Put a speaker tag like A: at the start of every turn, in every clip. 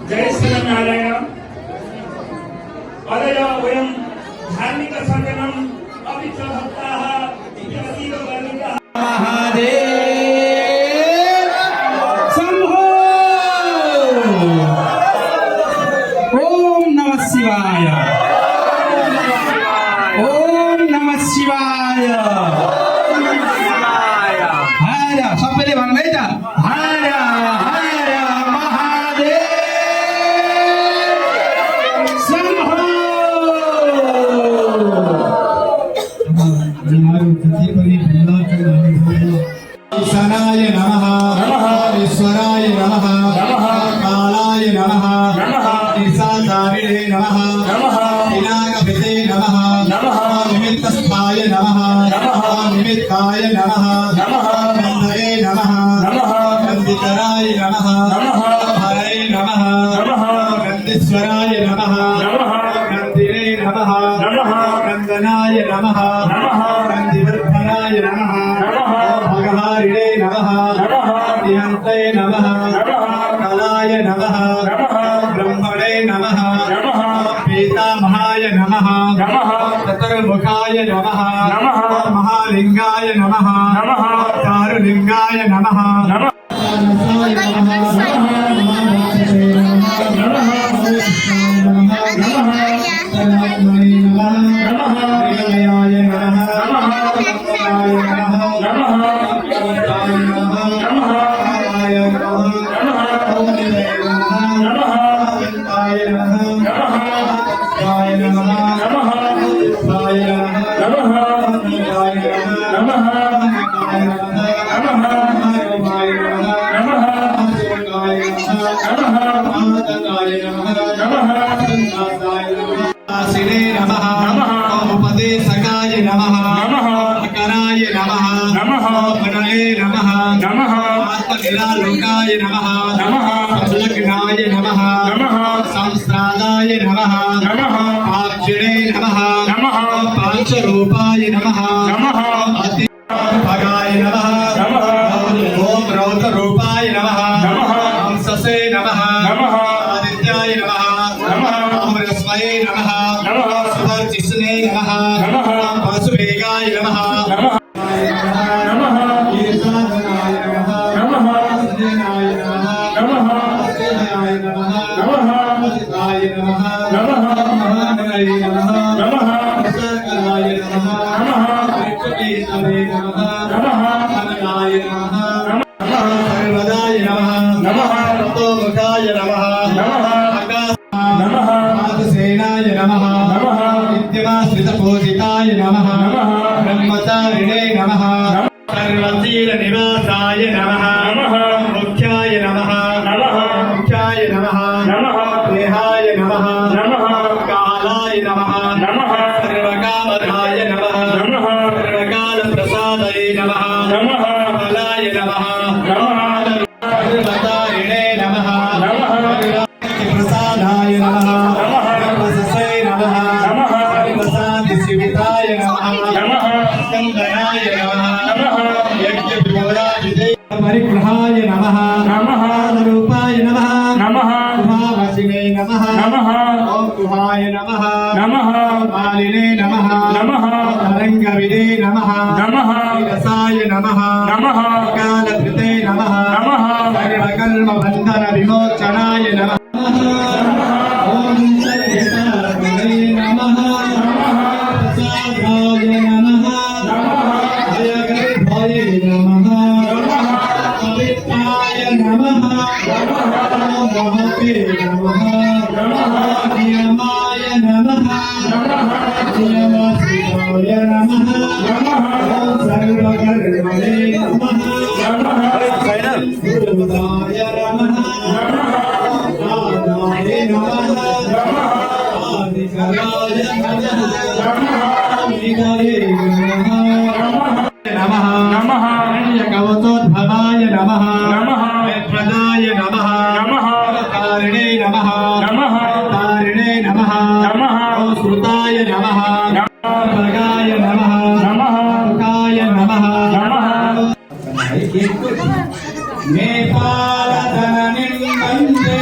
A: जय श्रीनारायण। अदया वयं धार्मिक संगमम् अपि च भक्ताः इति अतीव गर्वितः।
B: महादेव शंभो। ओम नमः शिवाय। ओम नमः शिवाय। हर सबले भन्नु है त हर हर महादेव शंभो। ईशानाय नमः, ईश्वराय नमः, कालाय नमः, ईशाचारिणे नमः, पिनाकपिते नमः, निमित्तस्थाय नमः, निमित्ताय नमः, नन्दये नमः, नन्दिकराय नमः, हरे नमः, नन्दीश्वराय नमः, नन्दिने नमः, नन्दनाय नमः, नन्दिवर्धनाय नमः, भगहारिणे नमः, निहन्ते नमः, कलाय नमः, ब्रह्मणे नमः, पीतामहाय नमः, चतुर्मुखाय नमः, महालिंगाय नमः, चारुलिंगाय नमः, आसिने नमः, उपदेशकाय नमः, कराय नमः, गणये नमः, आत्मनिरालोकाय नमः, संलग्नाय नमः, संस्रादाय नमः, आक्षिणे नमः, पांचरूपाय नमः, भगाय नमः, ओम रौद्ररूपाय नमः, हंससे नमः, आदित्याय नमः, अमृतस्मये नमः, सुवर्चिष्णे नमः, वासुवेगाय नमः, ईशानाय नमः, सज्जनाय नमः, सत्यनाय नमः, अजिताय नमः, महागणाय नमः, सकलाय नमः, विष्णुकेतवे नमः, अनलाय नमः, सर्वदाय नमः, ततोमुखाय नमः, सेनाय नमः, नित्यमाश्रितपूजिताय नमः, ब्रह्मचारिणे नमः, सर्वतीरनिवासाय नमः, मुख्याय नमः, मुख्याय नमः, देहाय नमः, कालाय नमः, सर्वकामदाय नमः, सर्वकालप्रसादये नमः, बलाय नमः, सर्वतारिणे नमः, प्रसादाय नमः, सर्वससे नमः, सर्वसादिशिविताय नमः, स्कन्दनाय नमः, यज्ञविभोराजिते परिग्रहाय नमः, रूपाय नमः, उमावसिने नमः, ओम गुहाय नमः, मालिने नमः, तरङ्गविदे नमः, रसाय नमः, कालकृते नमः, सर्वकर्मबन्धन विमोचनाय नमः, ओम सर्वसात्मने नमः, प्रसादाय नमः, जयगर्भाय नमः, पवित्राय नमः, महते नमः, नियमाय नमः, नियमशिवाय नमः, सर्वकर्मणे नमः, गुरुदाय नमः, नादाय नमः, आदिकराय नमः, निधये नमः, कवचोद्भवाय नमः, प्रदाय नमः, कारिणे नमः, तारिणे नमः, श्रुताय नमः, भगाय नमः, मुखाय नमः, नेपाल धननिं वन्दे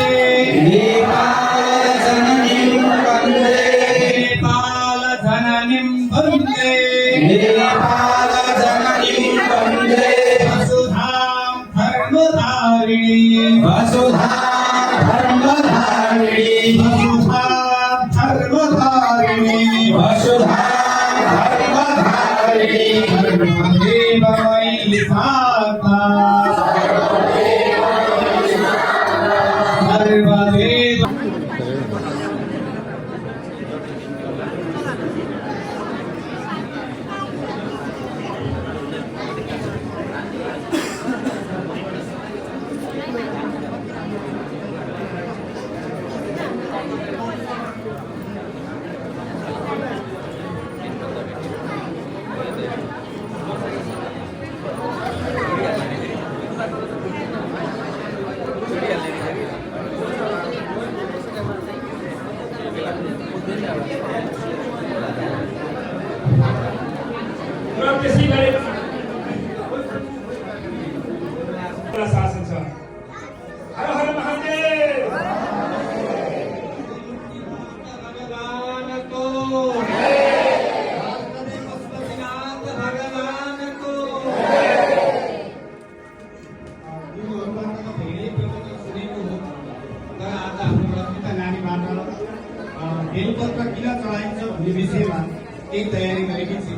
A: किसी गरीब शासन से हर हर महादेव
C: भगवान को पशुपतिनाथ भगवान को
D: बेलपत्र किन चढाइन्छ भन्ने विषयमा केही तयारी गरेकी छु।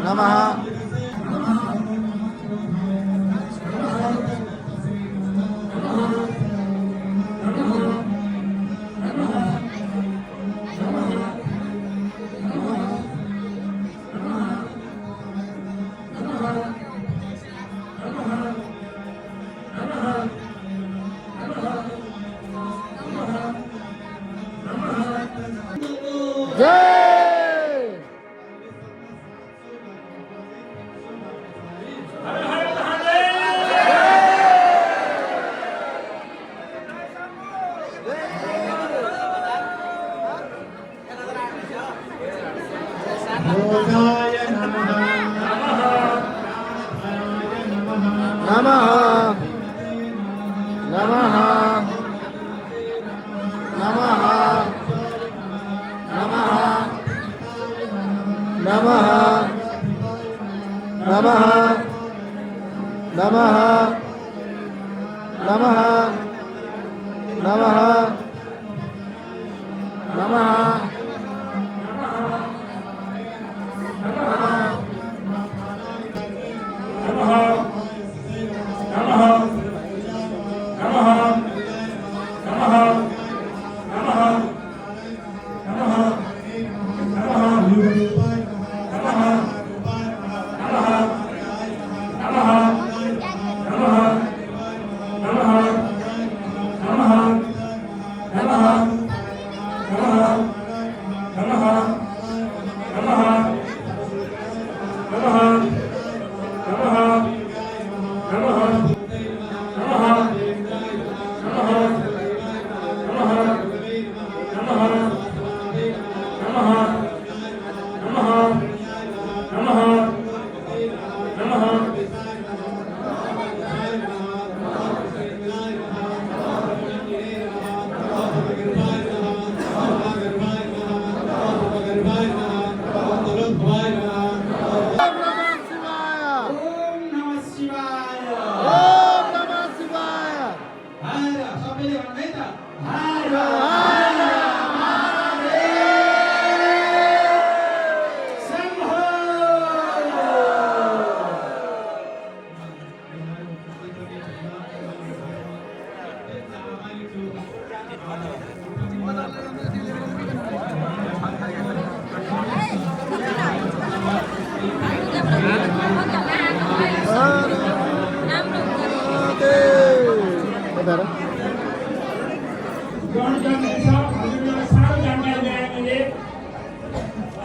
E: नमः नमः नमः नमः नमः नमः नमः नमः नमः नमः नमः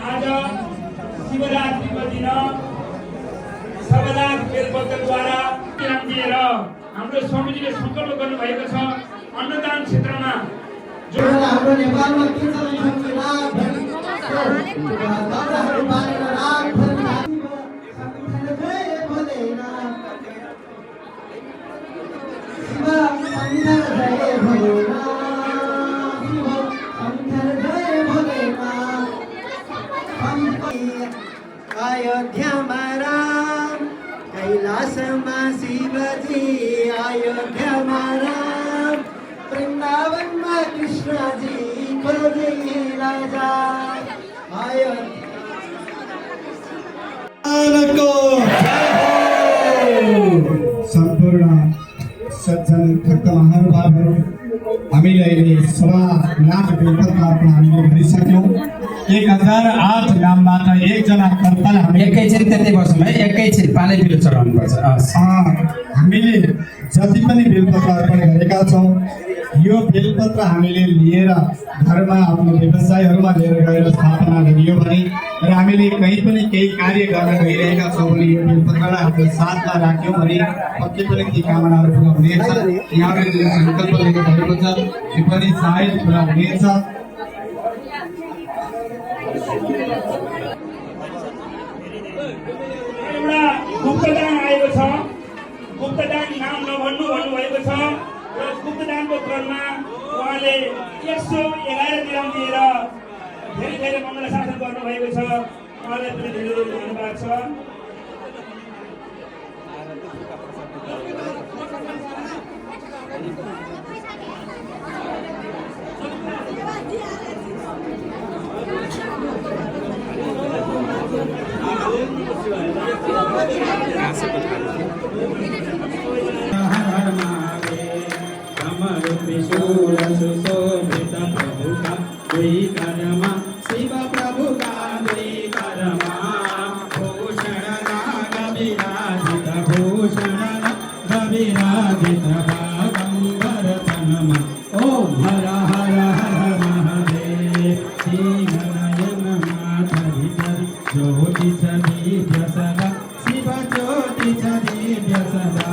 A: आज शिवरात्रिको दिन सबैजना बेलपत्रद्वारा इनाम दिएर हाम्रो समितिले सङ्कल्प गर्नुभएको छ अन्नदान क्षेत्रमा जो
F: हाम्रो नेपालमा के चलन छ रात भरि दादाहरु बारेर रात भरि संविधान जय भोलेनाथ शिव संविधान जय भोलेनाथ शिव संविधान जय भोलेनाथ अयोध्यामा राम कैलासमा शिवजी अयोध्यामा राम वृंदावनमा कृष्णजी खोजी राजा
D: सम्पूर्ण सज्जन भक्त महानुभावहरू हामीले अहिले 1.5 लाख बेलपत्र हामीले गरिसक्यौँ 1008 नामबाट एकजना कर्तालाई हामी
B: एकैछिन त्यति बसौँ है एकैछिन पालै पिलो चढाउनु पर्छ
D: हामीले जति पनि बेलपत्र अर्पण गरेका छौँ यो बेलपत्र हामीले लिएर घरमा आफ्नो व्यवसायहरूमा लिएर गएर स्थापना गरियो भने र हामीले कहीँ पनि केही कार्य गर्न गइरहेका छौँ भने यो बेलपत्रलाई आफ्नो साथमा राख्यौँ भने पक्कै पनि ती कामनाहरू पुरा हुनेछ। यहाँले जुन सङ्कल्प लिएको भएको छ त्यो पनि सायद पुरा हुनेछ।
A: एउटा गुप्तदान आएको छ, गुप्तदान नाम नभन्नु भन्नुभएको छ र गुप्तदानको क्रममा उहाँले 111 दिराम दिएर धेरै धेरै मङ्गल शासन गर्नुभएको छ। उहाँलाई पनि धेरै धेरै धन्यवाद छ।
C: शिव प्रभु का द्विकर्मा भूषण नाग विराजित भूषण नाग विराजित बागंबर तनमा ओम हर हर हर महादेव श्री गणयन माता विचर ज्योति दिव्य सदा शिव ज्योति दिव्य सदा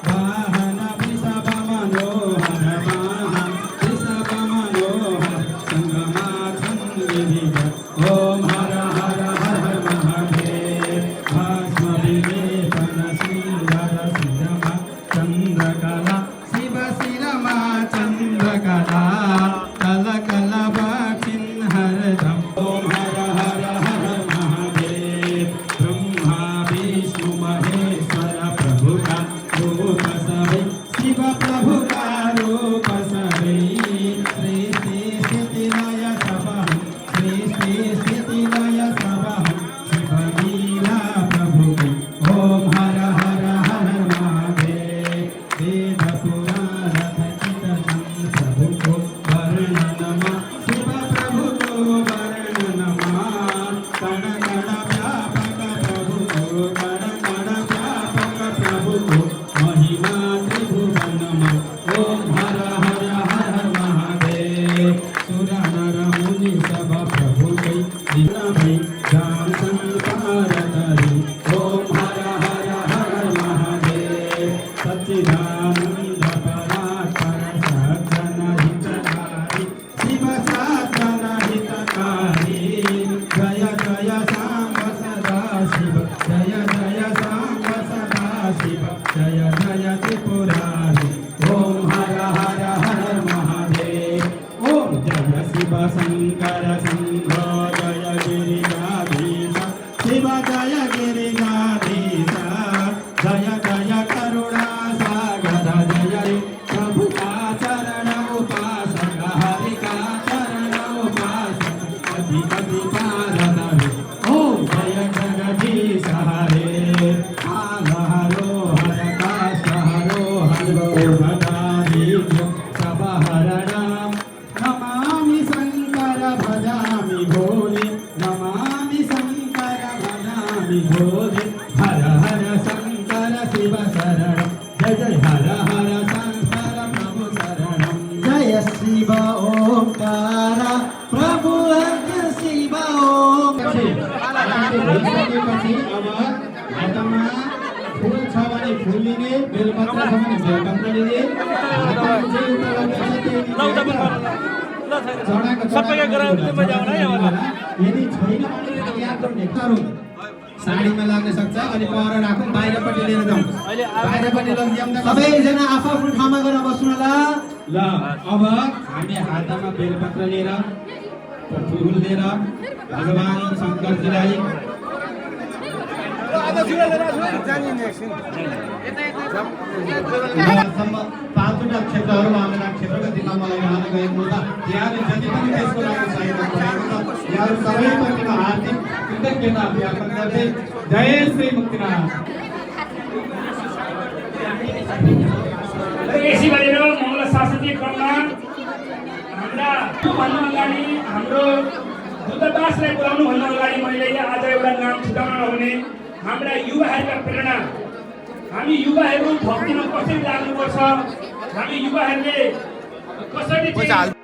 C: वाहन वृषभ मनोहर वाहन वृषभ मनोहर संगमा ओम हर हर हर महादेव भस्म विलेपन श्रीधर श्रीराम प्रभुको महिमा त्रिभुवनमा ओम हर हर हर हर महादेव सुर नर मुनि सब प्रभुकै लीला भई जान्छन् पारतरी ओम हर हर हर हर महादेव सच्चिदानन्द परात्पर सज्जन हितकारी शिव सज्जन हितकारी जय जय सांब सदा शिव जय जय सांब सदा शिव जय जय त्रिपुरारी ओम हर हर हर महादेव ओम जय शिव शंकर शंभो जय गिरिजाधीश शिव जय गिरिजाधीश जय जय करुणा सागर जय प्रभु का चरण उपासक हरि का चरण उपासक अधिपति पारतरी ओम जय जगदीश हरे हरो हर काष्ठ हरो हरो भगादीज सब हरणम नमामि शंकर भजामि भोले नमामि शंकर भजामि भोले हर हर शंकर शिव शरणम जय जय हर हर शंकर प्रभु शरणम
F: जय शिव ओंकार प्रभु शिव ओंकार
C: भइसकेपछि अब हातमा फुल छ भने फुल लिने बेलपत्र छ भने बेलपत्र लिने हातमा जे उपलब्ध छ त्यही यदि छैन भने याद गर्ने गरौँ साडीमा लाग्न सक्छ अनि पर राखौँ बाहिरपट्टि लिएर जाउँ बाहिरपट्टि लगिजाउँ त
F: सबैजना आफ्नो ठाउँमा गएर बस्नु होला
C: ल अब हामी हातमा बेलपत्र लिएर फुल लिएर भगवान शङ्करजीलाई पाँचवटा क्षेत्रहरूमा हामीलाई क्षेत्रका दिनमा मलाई लान गएको हुँदा यहाँले जति पनि त्यसको लागि सहयोग गर्नुभएको छ यहाँहरू सबैप्रतिमा हार्दिक कृतज्ञता ज्ञापन गर्दै जय श्री मुक्तिनाथ
A: यसै गरेर मङ्गल शासकीय क्रममा हाम्रा भन्नु अगाडि हाम्रो दूतावासलाई बोलाउनु भन्नु अगाडि मैले आज एउटा नाम छुटाउन नहुने हाम्रा युवाहरूका प्रेरणा हामी युवाहरू भक्तिमा कसरी लाग्नुपर्छ हामी युवाहरूले कसरी